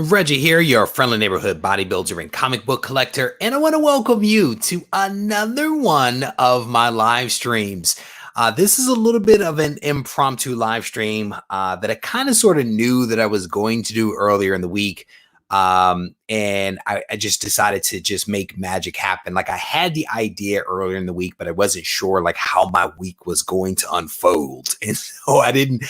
Reggie here, your friendly neighborhood bodybuilder and comic book collector, and I want to welcome you to another one of my live streams. This is a little bit of an impromptu live stream that I kind of sort of knew that I was going to do earlier in the week. And I just decided to just make magic happen. Like I had the idea earlier in the week, but I wasn't sure like how my week was going to unfold. And so I didn't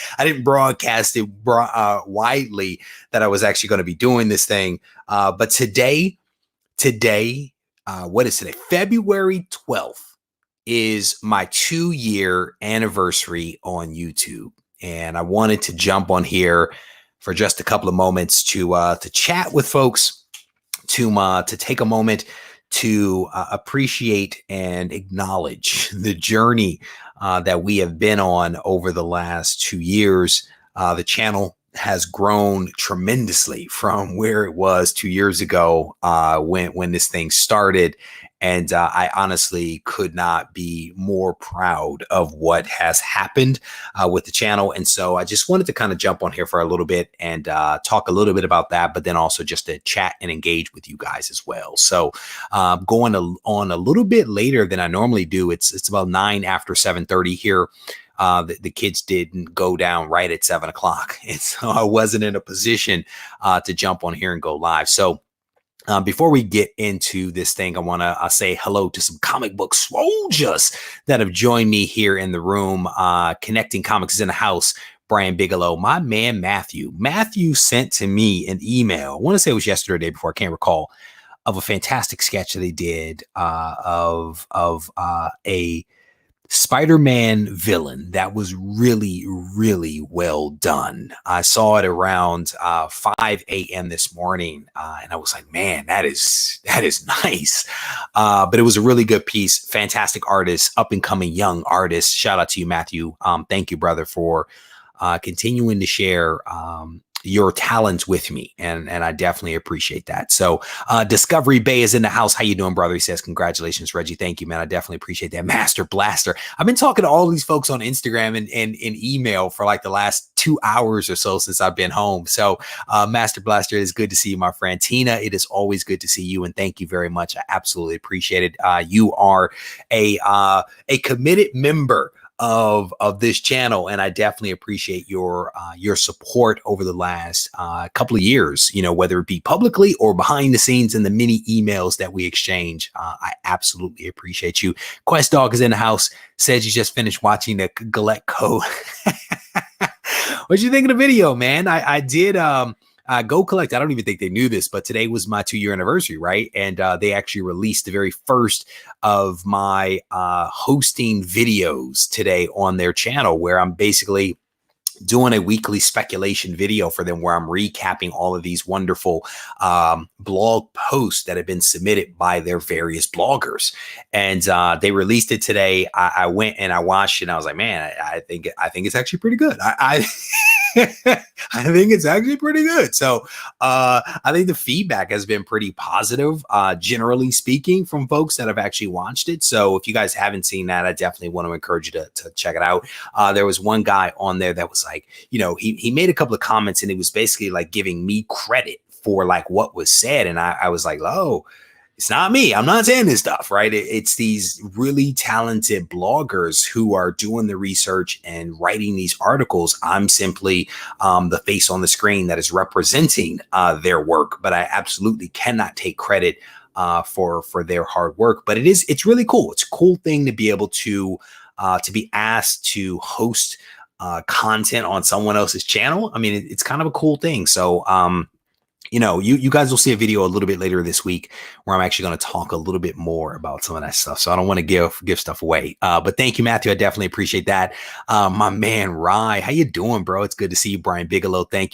broadcast it widely that I was actually going to be doing this thing. But today, what is today? February 12th is my 2-year anniversary on YouTube. And I wanted to jump on here for just a couple of moments to chat with folks, to take a moment to appreciate and acknowledge the journey that we have been on over the last 2 years. The channel has grown tremendously from where it was 2 years ago when this thing started. And I honestly could not be more proud of what has happened with the channel. And so I just wanted to kind of jump on here for a little bit and talk a little bit about that, but then also just to chat and engage with you guys as well. So going on a little bit later than I normally do. It's about 9 after 7:30 here. The kids didn't go down right at 7 o'clock. And so I wasn't in a position to jump on here and go live. So before we get into this thing, I want to say hello to some comic book soldiers that have joined me here in the room. Connecting Comics is in the house. Brian Bigelow, my man, Matthew. Matthew sent to me an email. I want to say it was yesterday or the day before. I can't recall, of a fantastic sketch that they did of a Spider-Man villain that was really, really well done. I saw it around 5 a.m. this morning, and I was like, man, that is nice. But it was a really good piece. Fantastic artist, up-and-coming young artist. Shout out to you, Matthew. Thank you, brother, for continuing to share your talents with me, and I definitely appreciate that. So Discovery Bay is in the house. How you doing, brother? He says, congratulations, Reggie. Thank you, man. I definitely appreciate that. Master Blaster. I've been talking to all these folks on Instagram and email for like the last 2 hours or so since I've been home. So Master Blaster, it is good to see you, my friend. Tina, it is always good to see you, and thank you very much. I absolutely appreciate it. You are a committed member of this channel, and I definitely appreciate your support over the last couple of years, you know, whether it be publicly or behind the scenes in the many emails that we exchange. I absolutely appreciate you. Quest Dog is in the house, says you just finished watching the Galette Code. What'd you think of the video, man? I did Go Collect. I don't even think they knew this, but today was my 2-year anniversary, right? And they actually released the very first of my hosting videos today on their channel, where I'm basically doing a weekly speculation video for them, where I'm recapping all of these wonderful blog posts that have been submitted by their various bloggers. And they released it today. I went and I watched it, and I was like, man, I think it's actually pretty good. I I think it's actually pretty good. So I think the feedback has been pretty positive, generally speaking, from folks that have actually watched it. So if you guys haven't seen that, I definitely want to encourage you to check it out. There was one guy on there that was like, you know, he made a couple of comments, and he was basically like giving me credit for like what was said. And I was like, oh, it's not me. I'm not saying this stuff, right? It's these really talented bloggers who are doing the research and writing these articles. I'm simply the face on the screen that is representing their work, but I absolutely cannot take credit for their hard work. But it's really cool. It's a cool thing to be able to be asked to host content on someone else's channel. I mean, it's kind of a cool thing. So, you know, you guys will see a video a little bit later this week where I'm actually going to talk a little bit more about some of that stuff. So I don't want to give stuff away. But thank you, Matthew. I definitely appreciate that. My man, Rye, how you doing, bro? It's good to see you. Brian Bigelow. Thank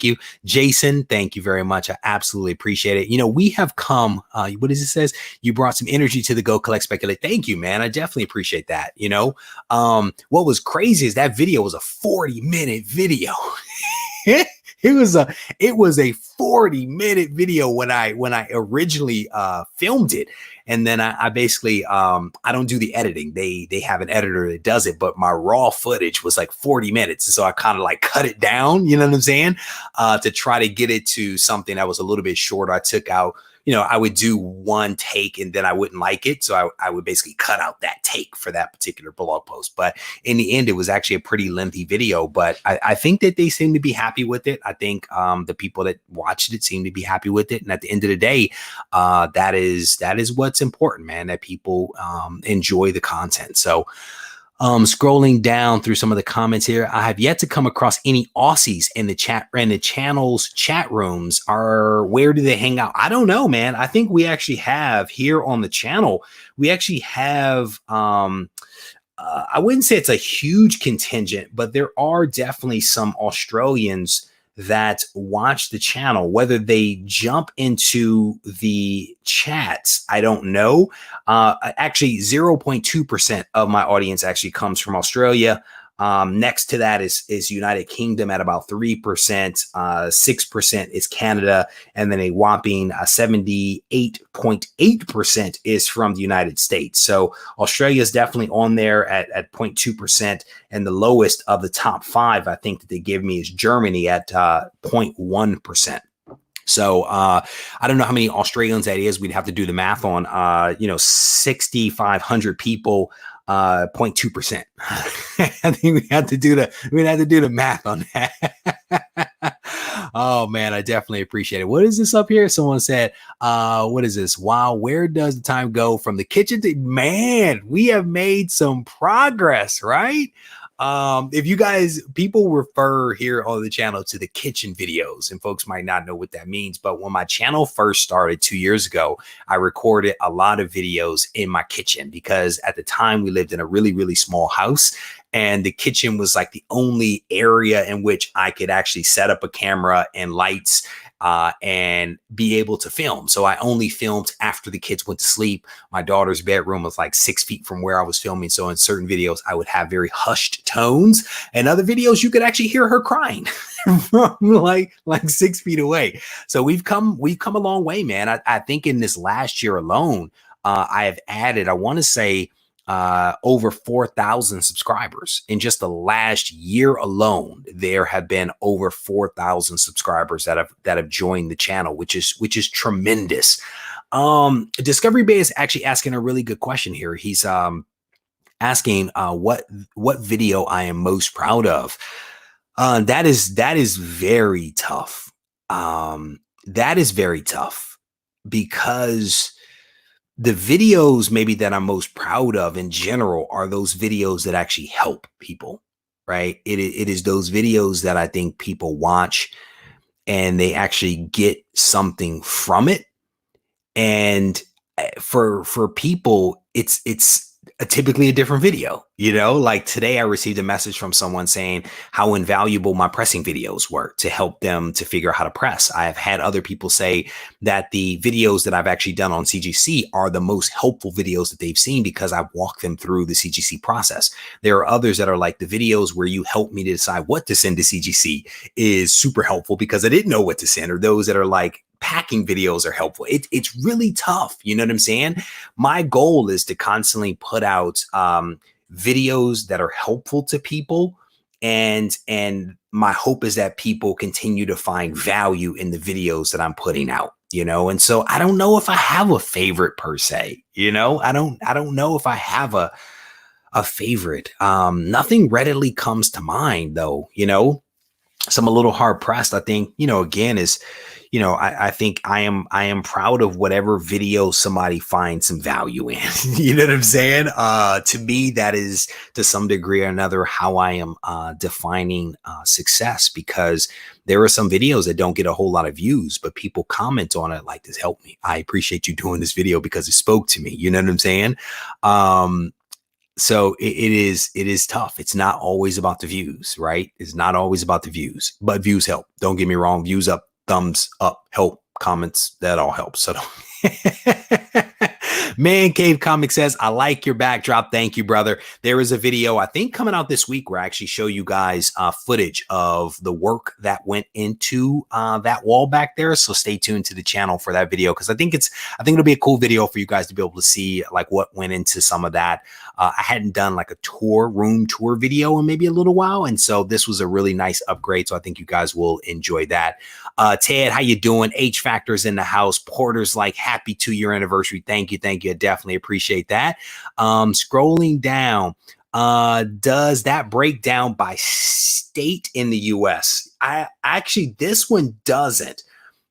you. Jason, thank you very much. I absolutely appreciate it. You know, we have come, what does it says? You brought some energy to the Go Collect Speculate. Thank you, man. I definitely appreciate that. You know, what was crazy is that video was a 40-minute video. it was a 40-minute video when I originally filmed it. And then I basically I don't do the editing. They have an editor that does it, but my raw footage was like 40 minutes. And so I kind of like cut it down, you know what I'm saying? To try to get it to something that was a little bit shorter. I took out, I would do one take and then I wouldn't like it. So I would basically cut out that take for that particular blog post. But in the end, it was actually a pretty lengthy video. But I think that they seem to be happy with it. I think the people that watched it seem to be happy with it. And at the end of the day, that is what's important, man, that people enjoy the content. So scrolling down through some of the comments here, I have yet to come across any Aussies in the channel's chat rooms. Where do they hang out? I don't know, man. I think we actually have here on the channel, we actually have, I wouldn't say it's a huge contingent, but there are definitely some Australians that watch the channel. Whether they jump into the chats, I don't know. Actually, 0.2% of my audience actually comes from Australia. Next to that is United Kingdom at about 3%, 6% is Canada, and then a whopping 78.8% is from the United States. So Australia is definitely on there at 0.2%, and the lowest of the top 5, I think that they give me, is Germany at 0.1%. So I don't know how many Australians that is. We'd have to do the math on, 6,500 people. 0.2%. I think we had to do the math on that. Oh man, I definitely appreciate it. What is this up here? Someone said, what is this? Wow, where does the time go from the kitchen to, man, we have made some progress, right? If you guys, people refer here on the channel to the kitchen videos, and folks might not know what that means, but when my channel first started 2 years ago, I recorded a lot of videos in my kitchen because at the time we lived in a really, really small house, and the kitchen was like the only area in which I could actually set up a camera and lights and be able to film. So I only filmed after the kids went to sleep. My daughter's bedroom was like 6 feet from where I was filming. So in certain videos, I would have very hushed tones, and other videos you could actually hear her crying from like 6 feet away. So we've come a long way, man. I think in this last year alone, I have added, I want to say, over 4,000 subscribers. In just the last year alone, there have been over 4,000 subscribers that have joined the channel, which is tremendous. Discovery Bay is actually asking a really good question here. He's asking what video I am most proud of. That is very tough. That is very tough because the videos maybe that I'm most proud of in general are those videos that actually help people, right? It is those videos that I think people watch and they actually get something from it. And for people, it's typically a different video, like today I received a message from someone saying how invaluable my pressing videos were to help them to figure out how to press. I've had other people say that the videos that I've actually done on CGC are the most helpful videos that they've seen because I've walked them through the CGC process. There are others that are like, the videos where you help me to decide what to send to CGC is super helpful because I didn't know what to send, or those that are like, packing videos are helpful. It's really tough. You know what I'm saying? My goal is to constantly put out videos that are helpful to people. And my hope is that people continue to find value in the videos that I'm putting out, and so I don't know if I have a favorite per se, I don't know if I have a favorite. Nothing readily comes to mind though, so I'm a little hard pressed. I think, again, is, I think I am proud of whatever video somebody finds some value in. You know what I'm saying? To me, that is to some degree or another how I am defining success, because there are some videos that don't get a whole lot of views, but people comment on it like, this helped me. I appreciate you doing this video because it spoke to me. You know what I'm saying? So it is tough. It's not always about the views, right? It's not always about the views, but views help. Don't get me wrong. Views up, thumbs up, help, comments, that all helps. So don't Man Cave Comic says, I like your backdrop. Thank you, brother. There is a video, I think, coming out this week where I actually show you guys footage of the work that went into that wall back there. So stay tuned to the channel for that video, because I think it'll be a cool video for you guys to be able to see like what went into some of that. I hadn't done like a room tour video in maybe a little while. And so this was a really nice upgrade. So I think you guys will enjoy that. Ted, how you doing? H Factor's in the house. Porter's like, happy 2-year anniversary. Thank you. Thank you. I definitely appreciate that. Scrolling down, does that break down by state in the US? This one doesn't.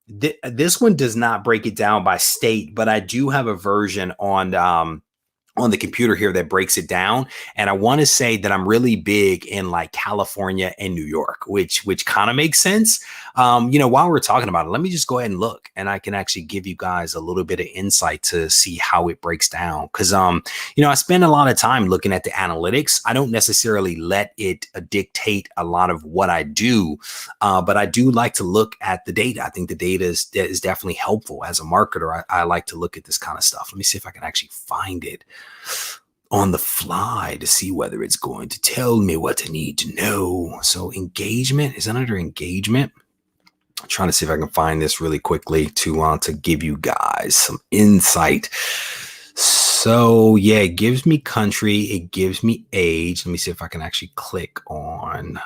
This one does not break it down by state, but I do have a version on the computer here that breaks it down. And I want to say that I'm really big in like California and New York, which kind of makes sense. While we're talking about it, let me just go ahead and look, and I can actually give you guys a little bit of insight to see how it breaks down. Cause, I spend a lot of time looking at the analytics. I don't necessarily let it dictate a lot of what I do. But I do like to look at the data. I think the data is definitely helpful as a marketer. I like to look at this kind of stuff. Let me see if I can actually find it on the fly to see whether it's going to tell me what I need to know. So engagement, is that under engagement? I'm trying to see if I can find this really quickly to give you guys some insight. So yeah, it gives me country, it gives me age. Let me see if I can actually click on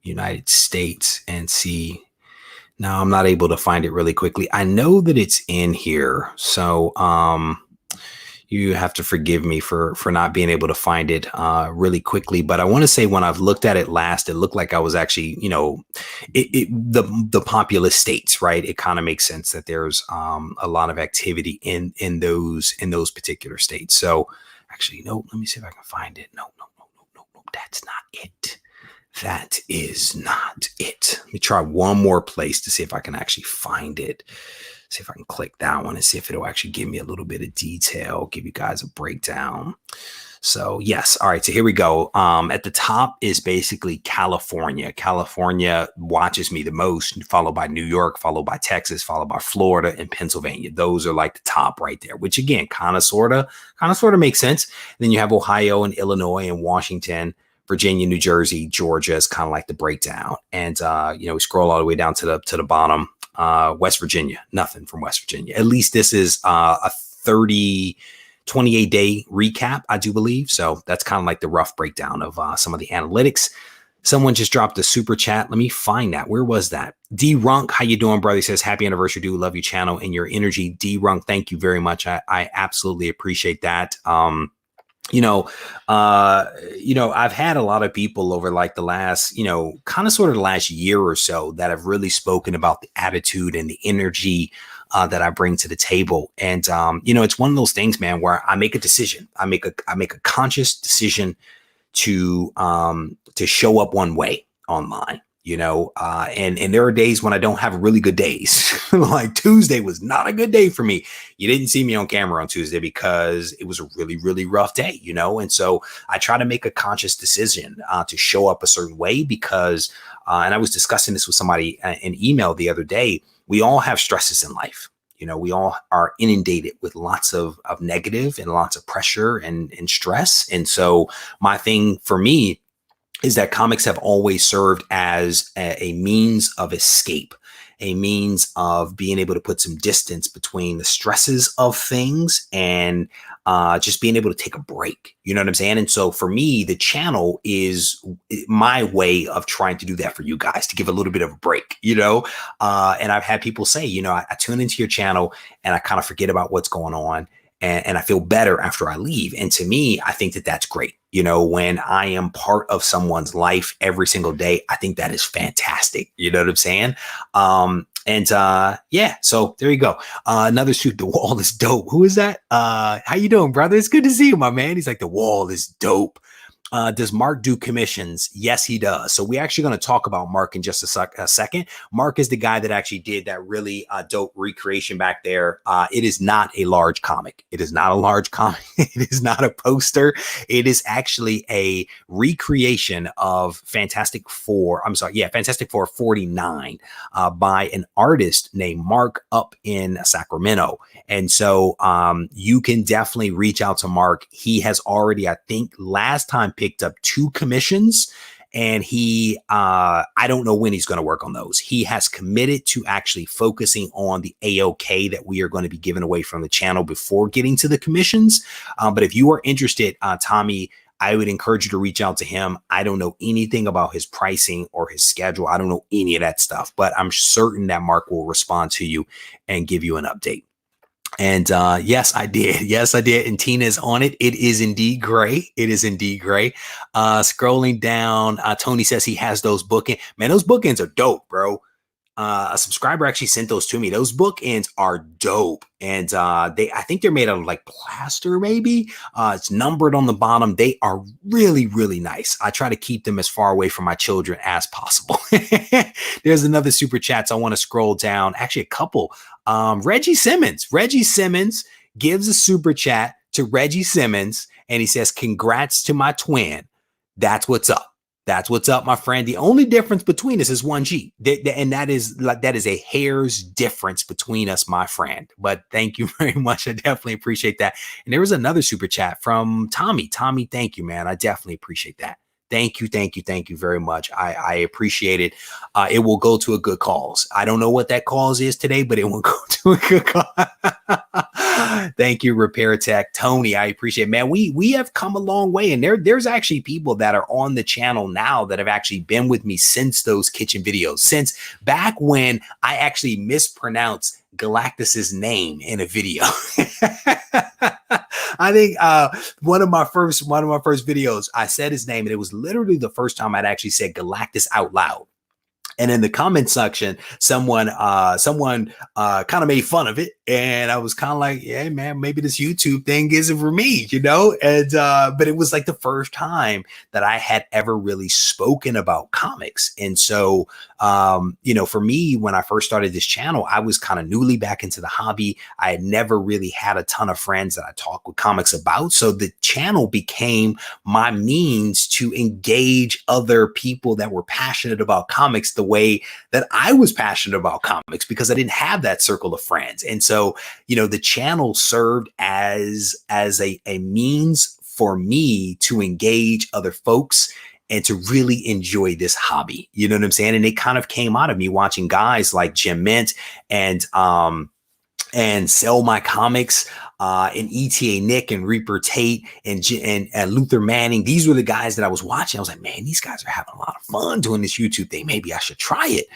United States and see. Now I'm not able to find it really quickly. I know that it's in here. So you have to forgive me for not being able to find it really quickly. But I want to say when I've looked at it last, it looked like I was actually, the populous states, right? It kind of makes sense that there's a lot of activity in those particular states. So actually, no, let me see if I can find it. No, that's not it. That is not it. Let me try one more place to see if I can actually find it. See if I can click that one and see if it'll actually give me a little bit of detail, give you guys a breakdown. So yes. All right. So here we go. At the top is basically California. California watches me the most, followed by New York, followed by Texas, followed by Florida and Pennsylvania. Those are like the top right there, which again, kind of sort of makes sense. Then you have Ohio and Illinois and Washington, Virginia, New Jersey, Georgia is kind of like the breakdown. And, we scroll all the way down to the bottom. West Virginia, nothing from West Virginia. At least this is a 28-day recap, I do believe. So that's kind of like the rough breakdown of some of the analytics. Someone just dropped a super chat. Let me find that. Where was that? D Runk, how you doing, brother? He says, happy anniversary, dude. Love your channel and your energy. D Runk, thank you very much. I absolutely appreciate that. I've had a lot of people over like the last, kind of sort of the last year or so that have really spoken about the attitude and the energy that I bring to the table. And, it's one of those things, man, where I make a decision. I make a conscious decision to show up one way online. And there are days when I don't have really good days. Like Tuesday was not a good day for me. You didn't see me on camera on Tuesday because it was a really, really rough day, and so I try to make a conscious decision to show up a certain way because, and I was discussing this with somebody in email the other day, we all have stresses in life. We all are inundated with lots of negative and lots of pressure and stress. And so my thing for me is that comics have always served as a means of escape, a means of being able to put some distance between the stresses of things and just being able to take a break. You know what I'm saying? And so for me, the channel is my way of trying to do that for you guys, to give a little bit of a break, and I've had people say, I tune into your channel and I kind of forget about what's going on. And I feel better after I leave. And to me, I think that that's great. When I am part of someone's life every single day, I think that is fantastic. You know what I'm saying? So there you go. Another shoot. The wall is dope. Who is that? How you doing, brother? It's good to see you, my man. He's like, the wall is dope. Does Mark do commissions? Yes, he does. So we're actually going to talk about Mark in just a second. Mark is the guy that actually did that really dope recreation back there. It is not a large comic. It is not a large comic. It is not a poster. It is actually a recreation of Fantastic Four. I'm sorry. Yeah, Fantastic Four 49 by an artist named Mark up in Sacramento. And so you can definitely reach out to Mark. He has already, I think, last time picked up 2 commissions, and he I don't know when he's going to work on those. He has committed to actually focusing on the AOK that we are going to be giving away from the channel before getting to the commissions. But if you are interested, Tommy, I would encourage you to reach out to him. I don't know anything about his pricing or his schedule. I don't know any of that stuff, but I'm certain that Mark will respond to you and give you an update. And yes, I did. Yes, I did. And Tina's on it. It is indeed gray. It is indeed gray. Scrolling down, Tony says he has those bookends. Man, those bookends are dope, bro. A subscriber actually sent those to me. Those bookends are dope. And I think they're made out of like plaster, maybe. It's numbered on the bottom. They are really, really nice. I try to keep them as far away from my children as possible. There's another super chats. I want to scroll down. Actually, a couple. Reggie Simmons. Reggie Simmons gives a super chat to Reggie Simmons, and he says, "Congrats to my twin. That's what's up. That's what's up, my friend. The only difference between us is 1G. And that is a hair's difference between us, my friend. But thank you very much. I definitely appreciate that." And there was another super chat from Tommy. Tommy, thank you, man. I definitely appreciate that. Thank you, thank you, thank you very much. I appreciate it. It will go to a good cause. I don't know what that cause is today, but it will go to a good cause. Thank you, Repair Tech. Tony, I appreciate it. Man, we have come a long way. And there's actually people that are on the channel now that have actually been with me since those kitchen videos, since back when I actually mispronounced Galactus's name in a video. I think one of my first videos, I said his name, and it was literally the first time I'd actually said Galactus out loud. And in the comment section, someone kind of made fun of it. And I was kind of like, yeah, man, maybe this YouTube thing isn't for me, you know? And, but it was like the first time that I had ever really spoken about comics. And so, you know, for me, when I first started this channel, I was kind of newly back into the hobby. I had never really had a ton of friends that I talked with comics about. So the channel became my means to engage other people that were passionate about comics the way that I was passionate about comics, because I didn't have that circle of friends. And so, you know, the channel served as a means for me to engage other folks and to really enjoy this hobby. You know what I'm saying? And it kind of came out of me watching guys like Jim Mint and Sell My Comics, and ETA Nick and Reaper Tate and Luther Manning. These were the guys that I was watching. I was like, man, these guys are having a lot of fun doing this YouTube thing. Maybe I should try it.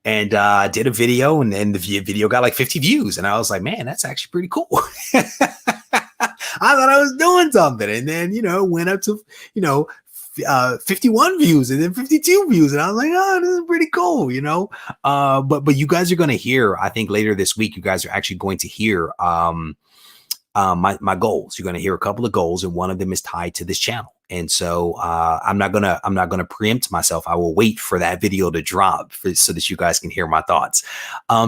And I did a video, and then the video got like 50 views. And I was like, man, that's actually pretty cool. I thought I was doing something. And then, you know, went up to, you know, 51 views and then 52 views. And I was like, oh, this is pretty cool, you know? But you guys are going to hear, I think later this week, you guys are actually going to hear my goals. You're going to hear a couple of goals, and one of them is tied to this channel. And so I'm not gonna preempt myself. I will wait for that video to drop so that you guys can hear my thoughts.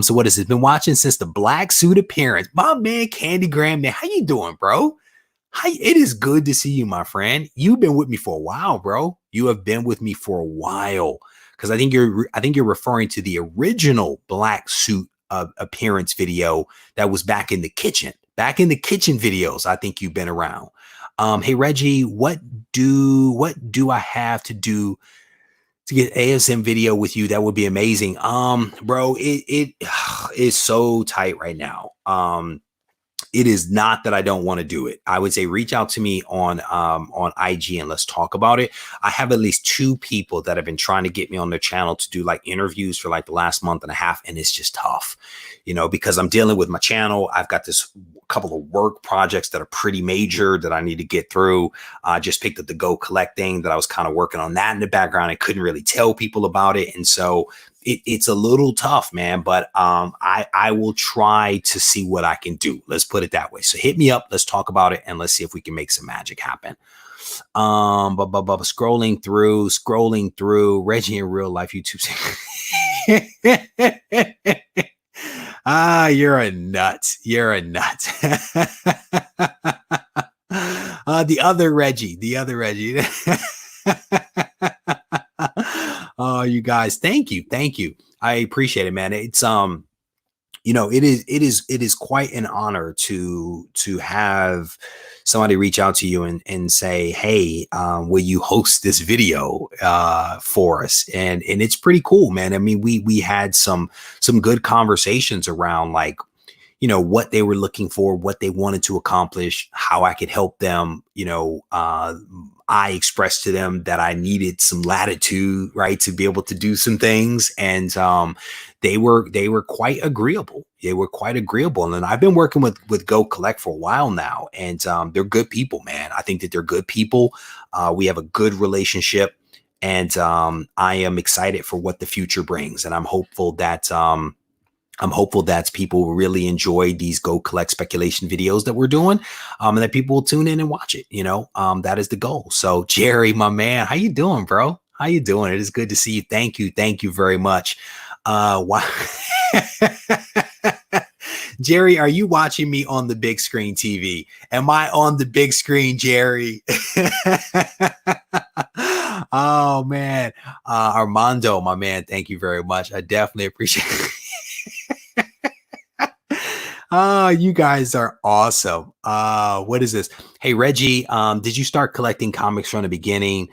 So what has it been watching since the black suit appearance? My man, Candy Graham, man, how you doing, bro? It is good to see you, my friend. You've been with me for a while, bro. You have been with me for a while, because I think you're referring to the original black suit appearance video that was back in the kitchen. Back in the kitchen videos, I think you've been around. Hey Reggie, what do I have to do to get ASM video with you? That would be amazing. Bro, it is so tight right now. It is not that I don't want to do it. I would say reach out to me on IG and let's talk about it. I have at least 2 people that have been trying to get me on their channel to do like interviews for like the last month and a half. And it's just tough, you know, because I'm dealing with my channel. I've got this couple of work projects that are pretty major that I need to get through. I just picked up the Go Collect thing that I was kind of working on that in the background. I couldn't really tell people about it. And so it's a little tough, man, but I will try to see what I can do. Let's put it that way. So hit me up. Let's talk about it, and let's see if we can make some magic happen. Scrolling through Reggie in real life YouTube. You're a nut. You're a nut. The other Reggie. Oh, you guys, thank you. I appreciate it, man. It's it is quite an honor to have somebody reach out to you and say, hey, will you host this video for us? And it's pretty cool, man. I mean, we had some good conversations around, like, what they were looking for, what they wanted to accomplish, how I could help them. I expressed to them that I needed some latitude, right, to be able to do some things. And they were quite agreeable. And I've been working with Go Collect for a while now, and they're good people, man. I think that they're good people. We have a good relationship, and I am excited for what the future brings. And I'm hopeful that people really enjoy these Go Collect speculation videos that we're doing, and that people will tune in and watch it. That is the goal. So Jerry, my man, how you doing, bro? How you doing? It is good to see you. Thank you very much. Why? Jerry, are you watching me on the big screen TV? Am I on the big screen, Jerry? Oh man, Armando, my man, thank you very much. I definitely appreciate it. Oh, you guys are awesome. What is this? Hey, Reggie, did you start collecting comics from the beginning?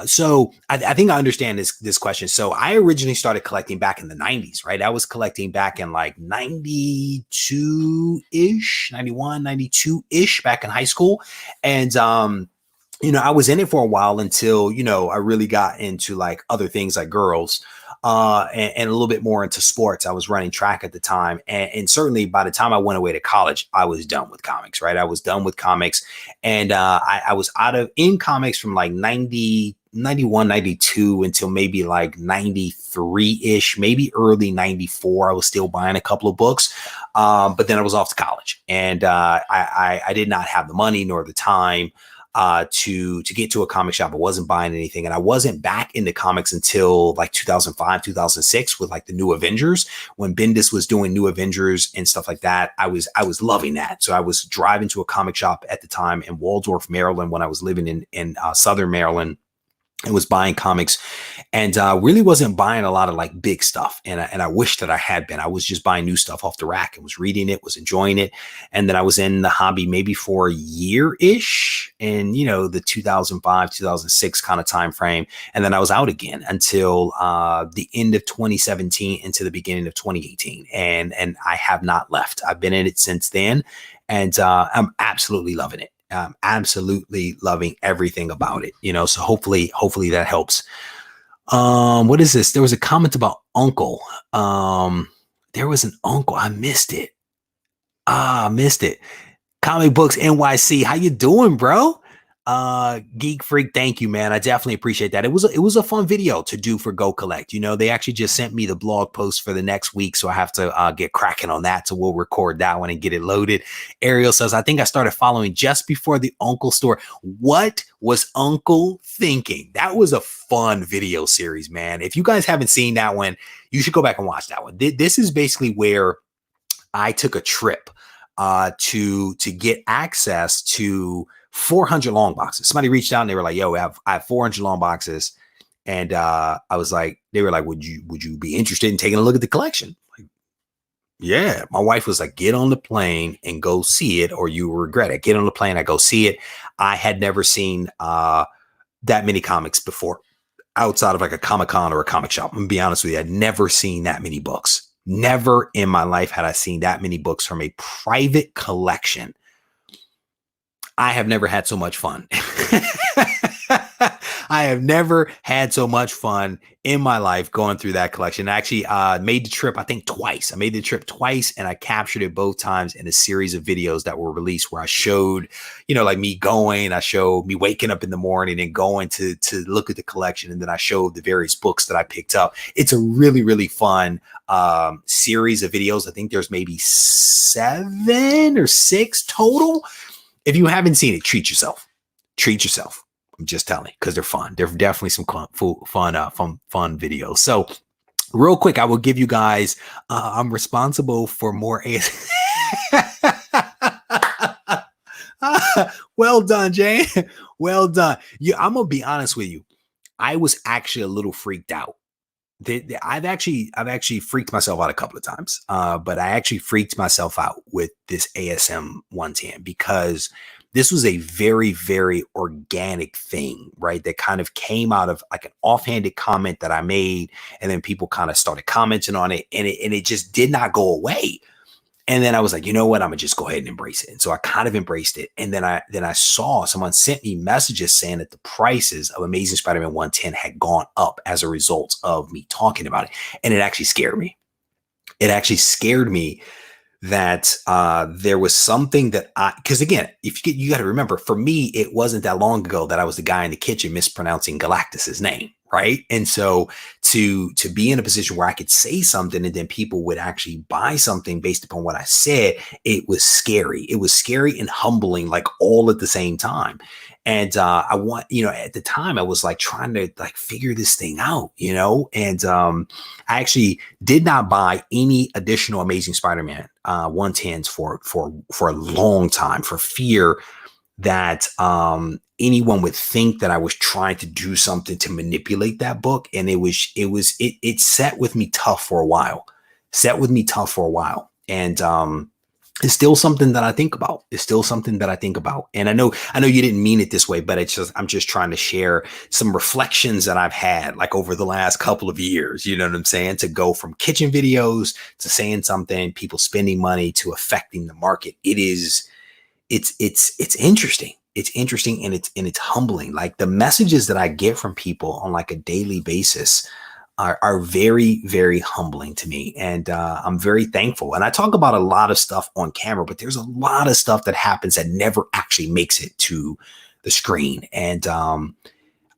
So I think I understand this question. So I originally started collecting back in the 90s, right? I was collecting back in like 92-ish, 91, 92-ish back in high school. And I was in it for a while until, I really got into like other things like girls. And a little bit more into sports. I was running track at the time. And certainly by the time I went away to college, I was done with comics, right? I was done with comics. And I was in comics from like 90, 91, 92 until maybe like 93-ish, maybe early 94. I was still buying a couple of books. But then I was off to college. And I did not have the money nor the time to get to a comic shop. I wasn't buying anything, and I wasn't back into comics until like 2005, 2006 with like the New Avengers, when Bendis was doing New Avengers and stuff like that. I was loving that. So I was driving to a comic shop at the time in Waldorf, Maryland, when I was living in Southern Maryland, and was buying comics, and really wasn't buying a lot of like big stuff. And I wish that I had been. I was just buying new stuff off the rack and was reading it, was enjoying it. And then I was in the hobby maybe for a year-ish in, the 2005, 2006 kind of time frame. And then I was out again until the end of 2017 into the beginning of 2018. And I have not left. I've been in it since then, and I'm absolutely loving it. Absolutely loving everything about it, so hopefully that helps. What is this? There was a comment about Uncle. There was an Uncle. I missed it. Missed it. Comic Books NYC. How you doing, bro? Geek Freak, thank you, man. I definitely appreciate that. It was a fun video to do for Go Collect. They actually just sent me the blog post for the next week, so I have to get cracking on that. So we'll record that one and get it loaded. Ariel says, I think I started following just before the Uncle store. What was Uncle thinking? That was a fun video series, man. If you guys haven't seen that one, you should go back and watch that one. This is basically where I took a trip to get access to 400 long boxes. Somebody reached out and they were like, yo, I have 400 long boxes. And I was like, they were like, would you be interested in taking a look at the collection? Like, yeah. My wife was like, get on the plane and go see it, or you will regret it. Get on the plane, I go see it. I had never seen that many comics before outside of like a Comic-Con or a comic shop. I'm gonna be honest with you. I'd never seen that many books. Never in my life had I seen that many books from a private collection. I have never had so much fun. I have never had so much fun in my life going through that collection. I actually made the trip, I think twice. I made the trip twice, and I captured it both times in a series of videos that were released where I showed, like me going, I showed me waking up in the morning and going to look at the collection. And then I showed the various books that I picked up. It's a really, really fun series of videos. I think there's maybe 7 or 6 total. If you haven't seen it, treat yourself. treat yourself. I'm just telling you, because they're fun. They're definitely some fun videos. So real quick, I will give you guys, I'm responsible for more AS. Well done, Jane. Well done. I'm going to be honest with you. I was actually a little freaked out. I've actually freaked myself out a couple of times, but I actually freaked myself out with this ASM 110 because this was a very, very organic thing, right? That kind of came out of like an offhanded comment that I made, and then people kind of started commenting on it, and it just did not go away. And then I was like, you know what? I'm gonna just go ahead and embrace it. And so I kind of embraced it. And then I saw someone sent me messages saying that the prices of Amazing Spider-Man 110 had gone up as a result of me talking about it. And it actually scared me. It actually scared me that there was something that because again, you got to remember, for me, it wasn't that long ago that I was the guy in the kitchen mispronouncing Galactus's name. Right. And so to be in a position where I could say something and then people would actually buy something based upon what I said, it was scary. It was scary and humbling, like all at the same time. And I want, at the time I was like trying to like figure this thing out, and I actually did not buy any additional Amazing Spider-Man 110s for a long time, for fear that anyone would think that I was trying to do something to manipulate that book. And it sat with me tough for a while, And it's still something that I think about. And I know you didn't mean it this way, but I'm just trying to share some reflections that I've had like over the last couple of years, you know what I'm saying? To go from kitchen videos to saying something, people spending money, to affecting the market. It's interesting. It's interesting and it's humbling. Like the messages that I get from people on like a daily basis are very, very humbling to me. And I'm very thankful. And I talk about a lot of stuff on camera, but there's a lot of stuff that happens that never actually makes it to the screen. And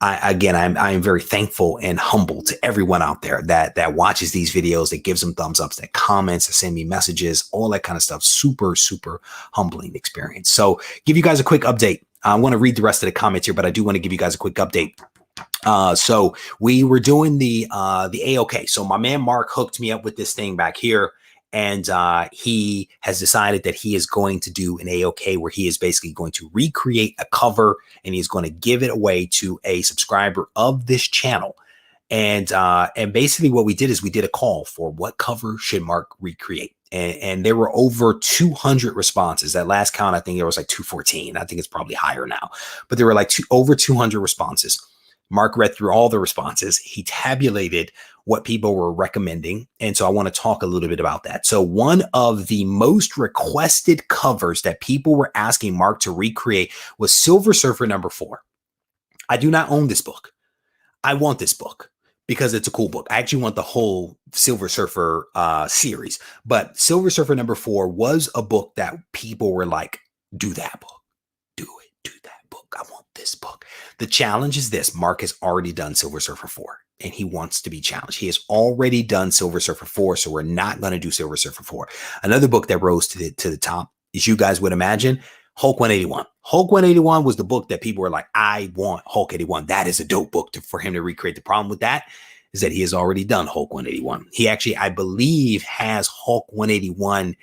I am very thankful and humble to everyone out there that watches these videos, that gives them thumbs ups, that comments, that send me messages, all that kind of stuff. Super, super humbling experience. So give you guys a quick update. I want to read the rest of the comments here, but I do want to give you guys a quick update. So we were doing the AOK. So my man Mark hooked me up with this thing back here. And he has decided that he is going to do an AOK where he is basically going to recreate a cover, and he's going to give it away to a subscriber of this channel. And basically what we did is we did a call for what cover should Mark recreate. And there were over 200 responses. That last count, I think there was like 214. I think it's probably higher now, but there were like over 200 responses. Mark read through all the responses. He tabulated what people were recommending. And so I want to talk a little bit about that. So one of the most requested covers that people were asking Mark to recreate was Silver Surfer #4. I do not own this book. I want this book because it's a cool book. I actually want the whole Silver Surfer series, but Silver Surfer #4 was a book that people were like, do that book, do that book. I want this book. The challenge is this: Mark has already done Silver Surfer 4 and he wants to be challenged. He has already done Silver Surfer 4, so we're not going to do Silver Surfer 4. Another book that rose to the top, as you guys would imagine, Hulk 181. Hulk 181 was the book that people were like, I want Hulk 81. That is a dope book for him to recreate. The problem with that is that he has already done Hulk 181. He actually, I believe, has Hulk 181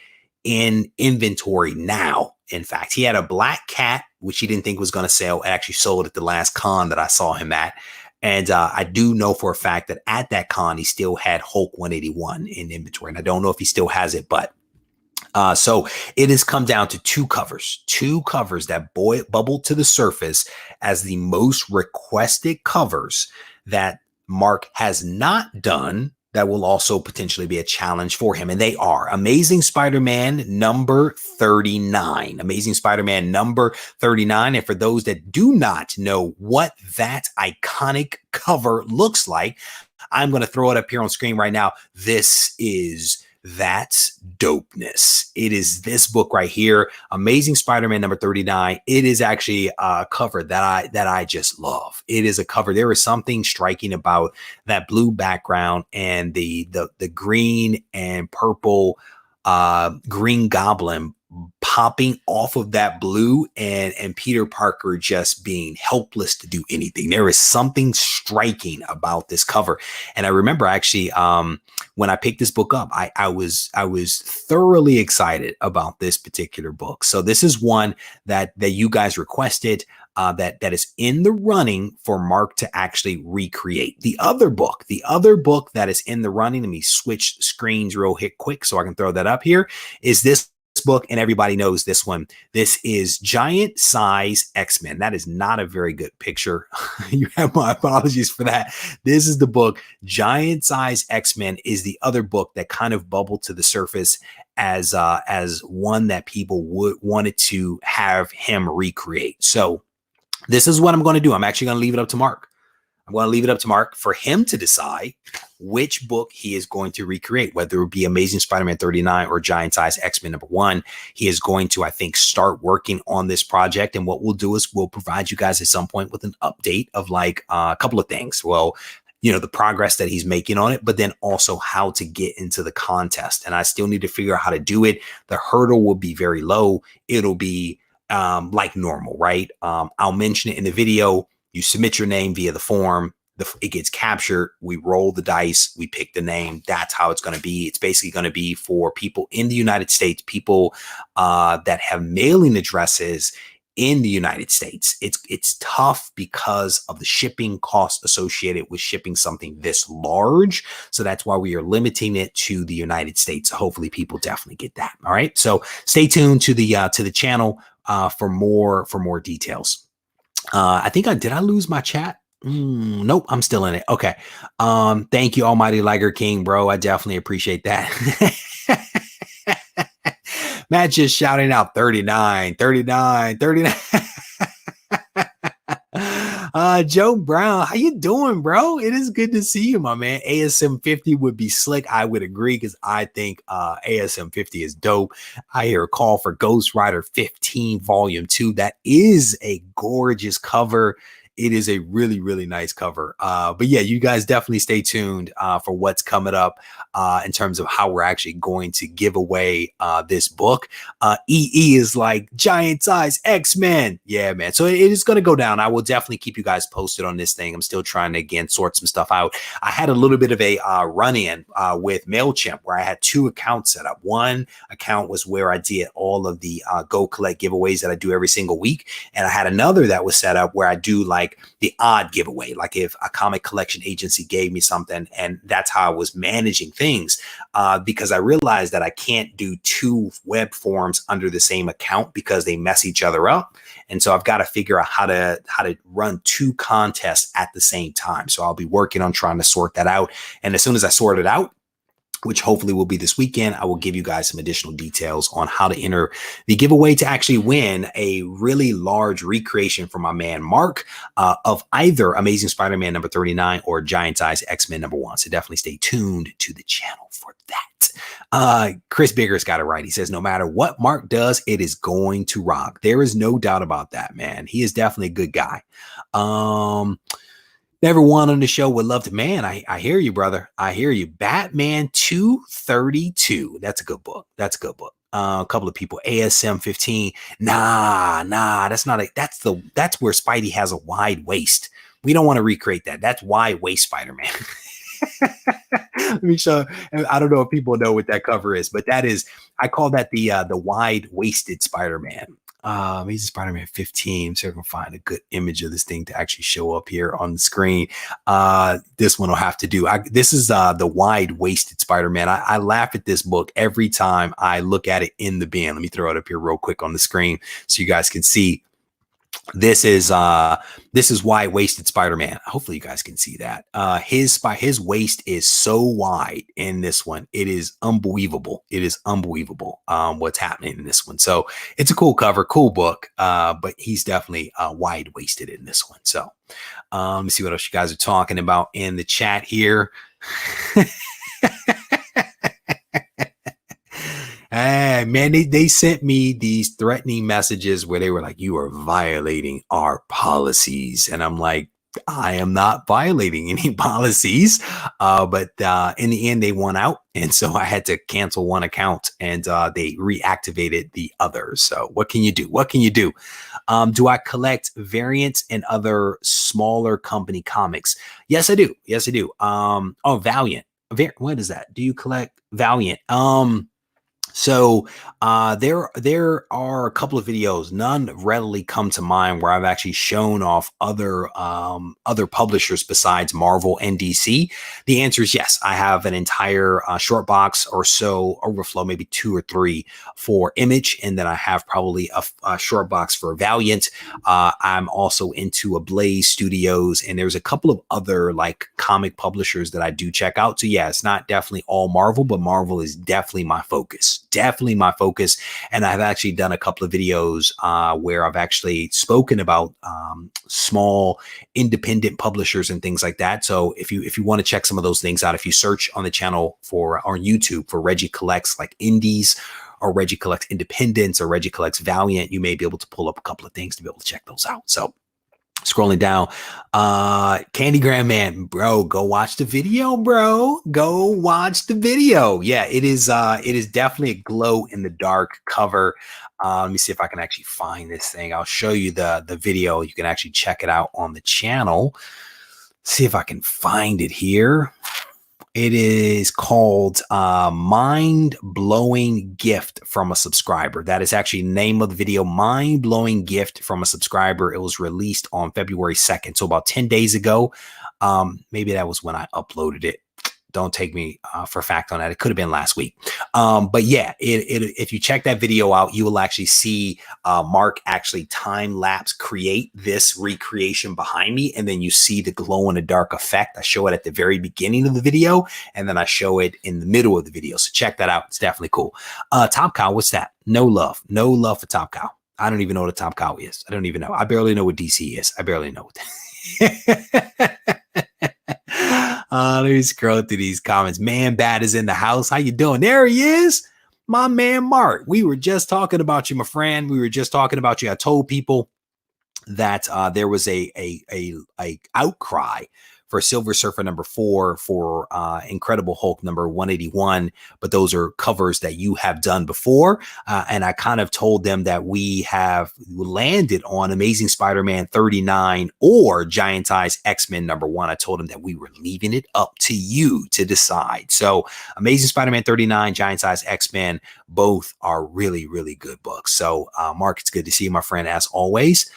in inventory now. In fact, he had a black cat, which he didn't think was going to sell. It actually sold at the last con that I saw him at. And I do know for a fact that at that con, he still had Hulk 181 in inventory. And I don't know if he still has it, but so it has come down to two covers that bubbled to the surface as the most requested covers that Mark has not done that will also potentially be a challenge for him. And they are Amazing Spider-Man #39. Amazing Spider-Man #39. And for those that do not know what that iconic cover looks like, I'm going to throw it up here on screen right now. This is that's dopeness. It is this book right here, Amazing Spider-Man #39. It is actually a cover that I just love. It is a cover. There is something striking about that blue background and the green and purple Green Goblin popping off of that blue, and Peter Parker just being helpless to do anything. There is something striking about this cover. And I remember actually when I picked this book up, I was thoroughly excited about this particular book. So this is one that you guys requested, that is in the running for Mark to actually recreate. The other book that is in the running, let me switch screens real quick so I can throw that up here, is this book, and everybody knows this one. This is Giant Size X-Men. That is not a very good picture. You have my apologies for that. This is the book. Giant Size X-Men is the other book that kind of bubbled to the surface as one that people wanted to have him recreate. So this is what I'm going to do. I'm actually going to leave it up to Mark. I'm going to leave it up to Mark for him to decide which book he is going to recreate, whether it be Amazing Spider-Man 39 or Giant Size X-Men #1. He is going to, I think, start working on this project. And what we'll do is we'll provide you guys at some point with an update of like a couple of things. Well, you know, the progress that he's making on it, but then also how to get into the contest. And I still need to figure out how to do it. The hurdle will be very low. It'll be like normal, right? I'll mention it in the video. You submit your name via the form. It gets captured. We roll the dice. We pick the name. That's how it's going to be. It's basically going to be for people in the United States, people that have mailing addresses in the United States. It's tough because of the shipping costs associated with shipping something this large. So that's why we are limiting it to the United States. So hopefully people definitely get that. All right. So stay tuned to the channel for more details. I think did I lose my chat? Nope, I'm still in it. Okay. Thank you, Almighty Liger King, bro. I definitely appreciate that. Matt just shouting out 39. Joe Brown, how you doing, bro? It is good to see you, my man. ASM 50 would be slick. I would agree, because I think ASM 50 is dope. I hear a call for Ghost Rider 15 Volume 2. That is a gorgeous cover. It is a really, really nice cover. But yeah, you guys definitely stay tuned for what's coming up in terms of how we're actually going to give away this book. EE is like Giant Size X-Men. Yeah, man. So it is going to go down. I will definitely keep you guys posted on this thing. I'm still trying to, again, sort some stuff out. I had a little bit of a run-in with MailChimp where I had 2 accounts set up. One account was where I did all of the Go Collect giveaways that I do every single week. And I had another that was set up where I do like the odd giveaway, like if a comic collection agency gave me something, and that's how I was managing things, because I realized that I can't do 2 web forms under the same account because they mess each other up. And so I've got to figure out how to run 2 contests at the same time. So I'll be working on trying to sort that out. And as soon as I sort it out, which hopefully will be this weekend, I will give you guys some additional details on how to enter the giveaway to actually win a really large recreation from my man Mark of either Amazing Spider-Man #39 or Giant Size X-Men #1. So definitely stay tuned to the channel for that. Chris Bigger's got it right. He says, no matter what Mark does, it is going to rock. There is no doubt about that, man. He is definitely a good guy. Everyone on the show would love to, man. I hear you, brother. I hear you. Batman 232. That's a good book. That's a good book. A couple of people, ASM 15. Nah, that's not that's where Spidey has a wide waist. We don't want to recreate that. That's wide waist Spider-Man. Let me show. I don't know if people know what that cover is, but that is, I call that the wide waisted Spider-Man. Amazing Spider-Man 15. So I can find a good image of this thing to actually show up here on the screen. This one will have to do. This is the wide-waisted Spider-Man. I laugh at this book every time I look at it in the bin. Let me throw it up here real quick on the screen so you guys can see. This is wide-waisted Spider-Man. Hopefully you guys can see that. His waist is so wide in this one. It is unbelievable. It is unbelievable what's happening in this one. So it's a cool cover, cool book. But he's definitely wide-waisted in this one. So let me see what else you guys are talking about in the chat here. Hey, man, they sent me these threatening messages where they were like, you are violating our policies. And I'm like, I am not violating any policies. But in the end, they won out. And so I had to cancel one account and they reactivated the other. So what can you do? What can you do? Do I collect variants and other smaller company comics? Yes, I do. Yes, I do. Oh, Valiant. What is that? Do you collect Valiant? There are a couple of videos, none readily come to mind, where I've actually shown off other publishers besides Marvel and DC. The answer is yes. I have an entire short box or so overflow, maybe 2 or 3 for Image, and then I have probably a short box for Valiant. I'm also into Ablaze Studios, and there's a couple of other like comic publishers that I do check out. So yeah, it's not definitely all Marvel, but Marvel is definitely my focus. Definitely my focus. And I've actually done a couple of videos where I've actually spoken about small independent publishers and things like that. So if you want to check some of those things out, if you search on the channel for on YouTube for Reggie Collects like indies, or Reggie Collects Independence, or Reggie Collects Valiant, you may be able to pull up a couple of things to be able to check those out. So scrolling down, Candygram Man, bro, go watch the video, bro. Go watch the video. Yeah, it is definitely a glow in the dark cover. Let me see if I can actually find this thing. I'll show you the video. You can actually check it out on the channel. See if I can find it here. It is called Mind Blowing Gift from a Subscriber. That is actually the name of the video, Mind Blowing Gift from a Subscriber. It was released on February 2nd, so about 10 days ago. Maybe that was when I uploaded it. Don't take me for fact on that. It could have been last week. But yeah, if you check that video out, you will actually see Mark actually time lapse create this recreation behind me. And then you see the glow in the dark effect. I show it at the very beginning of the video, and then I show it in the middle of the video. So check that out. It's definitely cool. Top Cow, what's that? No love for Top Cow. I don't even know what a Top Cow is. I don't even know. I barely know what DC is. I barely know what that let me scroll through these comments. Man Bad is in the house. How you doing? There he is. My man Mark. We were just talking about you, my friend. We were just talking about you. I told people that there was a outcry for Silver Surfer #4, for Incredible Hulk #181, but those are covers that you have done before. And I kind of told them that we have landed on Amazing Spider-Man 39 or Giant Size X-Men #1. I told them that we were leaving it up to you to decide. So Amazing Spider-Man 39, Giant Size X-Men, both are really, really good books. So Mark, it's good to see you, my friend, as always.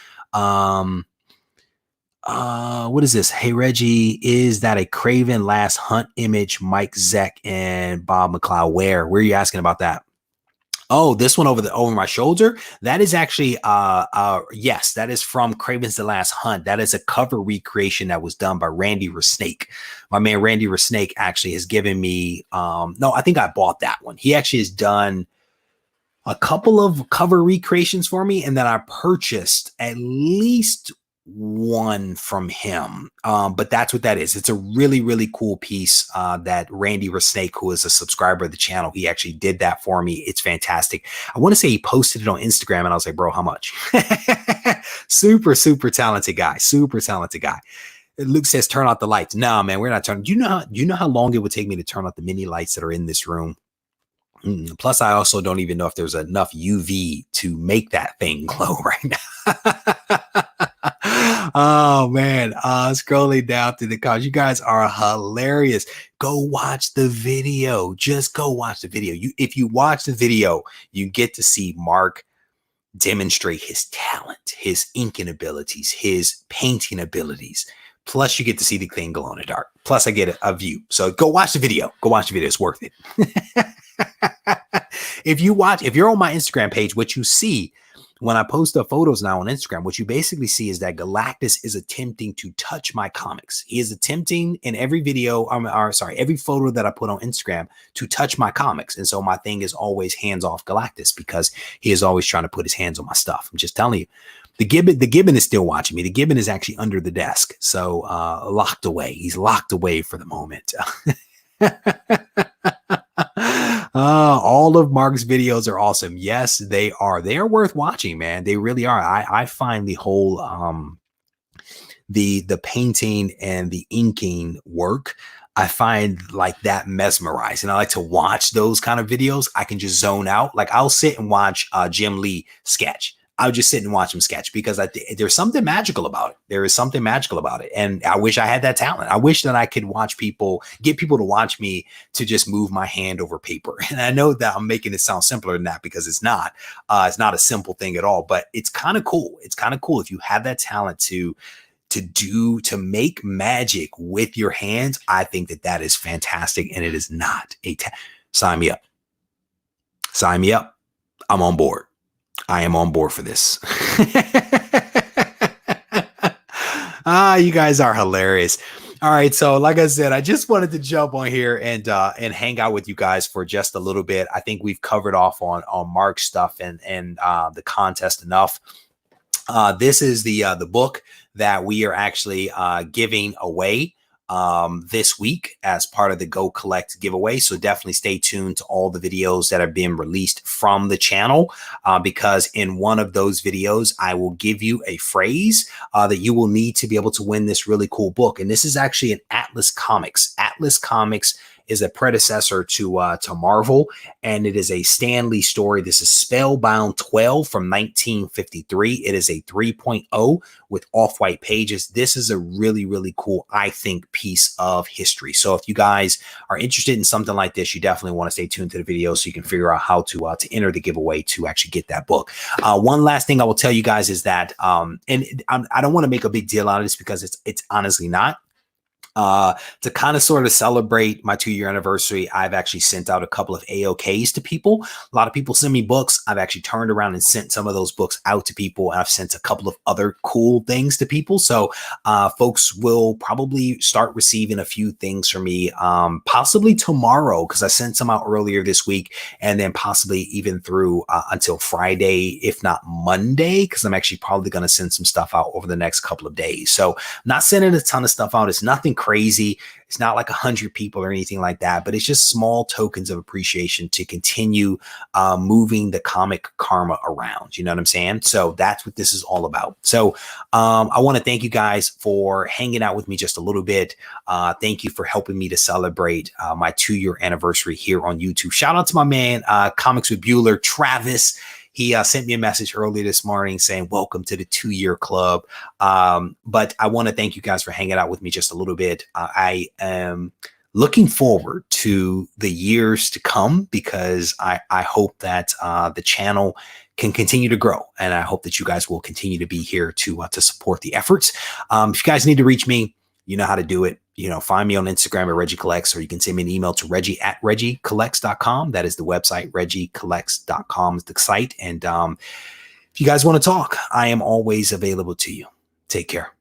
What is this? Hey Reggie, is that a Craven Last Hunt image Mike Zeck and Bob McLeod wear? Where are you asking about that? Oh, this one over my shoulder. That is actually yes, that is from Craven's The Last Hunt. That is a cover recreation that was done by Randy Resnake. My man Randy Resnake actually has given me no, I think I bought that one. He actually has done a couple of cover recreations for me, and then I purchased at least one from him. But that's what that is. It's a really, really cool piece that Randy Resnake, who is a subscriber of the channel, he actually did that for me. It's fantastic. I want to say he posted it on Instagram, and I was like, bro, how much? Super, super talented guy. Super talented guy. Luke says, turn out the lights. Nah, man, we're not turning. Do you know how long it would take me to turn out the mini lights that are in this room? Plus, I also don't even know if there's enough UV to make that thing glow right now. Oh man, scrolling down through the comments, you guys are hilarious. Go watch the video. Just go watch the video. If you watch the video, you get to see Mark demonstrate his talent, his inking abilities, his painting abilities. Plus, you get to see the thing glow in the dark. Plus, I get a view. So go watch the video. Go watch the video. It's worth it. If you're on my Instagram page, what you see when I post the photos now on Instagram, what you basically see is that Galactus is attempting to touch my comics. He is attempting in every video, every photo that I put on Instagram to touch my comics. And so my thing is always hands off Galactus, because he is always trying to put his hands on my stuff. I'm just telling you. The Gibbon is still watching me. The Gibbon is actually under the desk. So locked away. He's locked away for the moment. All of Mark's videos are awesome. Yes, they are. They are worth watching, man. They really are. I find the whole the painting and the inking work, I find like that mesmerizing. I like to watch those kind of videos. I can just zone out. Like I'll sit and watch Jim Lee sketch. I'll just sit and watch him sketch because there's something magical about it. There is something magical about it. And I wish I had that talent. I wish that I could watch people, get people to watch me to just move my hand over paper. And I know that I'm making it sound simpler than that because it's not. It's not a simple thing at all, but it's kind of cool. It's kind of cool if you have that talent to make magic with your hands. I think that is fantastic, and it is not a sign me up. Sign me up. I'm on board. I am on board for this. You guys are hilarious. All right, so like I said, I just wanted to jump on here and hang out with you guys for just a little bit. I think we've covered off on Mark's stuff and the contest enough. This is the book that we are actually giving away this week as part of the Go Collect giveaway. So definitely stay tuned to all the videos that have been released from the channel because in one of those videos, I will give you a phrase that you will need to be able to win this really cool book. And this is actually an Atlas Comics. Atlas Comics is a predecessor to Marvel, and it is a Stan Lee story. This is Spellbound 12 from 1953. It is a 3.0 with off-white pages. This is a really, really cool, I think, piece of history. So if you guys are interested in something like this, you definitely want to stay tuned to the video so you can figure out how to enter the giveaway to actually get that book. One last thing I will tell you guys is that, and I don't want to make a big deal out of this because it's honestly not. To kind of sort of celebrate my 2-year anniversary, I've actually sent out a couple of AOKs to people. A lot of people send me books. I've actually turned around and sent some of those books out to people. And I've sent a couple of other cool things to people. So folks will probably start receiving a few things from me possibly tomorrow because I sent some out earlier this week and then possibly even through until Friday, if not Monday, because I'm actually probably going to send some stuff out over the next couple of days. So I'm not sending a ton of stuff out. It's nothing crazy. It's not like 100 people or anything like that, but it's just small tokens of appreciation to continue moving the comic karma around. You know what I'm saying? So that's what this is all about. So I want to thank you guys for hanging out with me just a little bit. Thank you for helping me to celebrate my 2-year anniversary here on YouTube. Shout out to my man, Comics with Bueller, Travis. He sent me a message earlier this morning saying, welcome to the 2-year club. But I want to thank you guys for hanging out with me just a little bit. I am looking forward to the years to come because I hope that the channel can continue to grow. And I hope that you guys will continue to be here to support the efforts. If you guys need to reach me, you know how to do it. You know, find me on Instagram at RegieCollects, or you can send me an email to Regie at RegieCollects.com. That is the website. RegieCollects.com is the site. And if you guys want to talk, I am always available to you. Take care.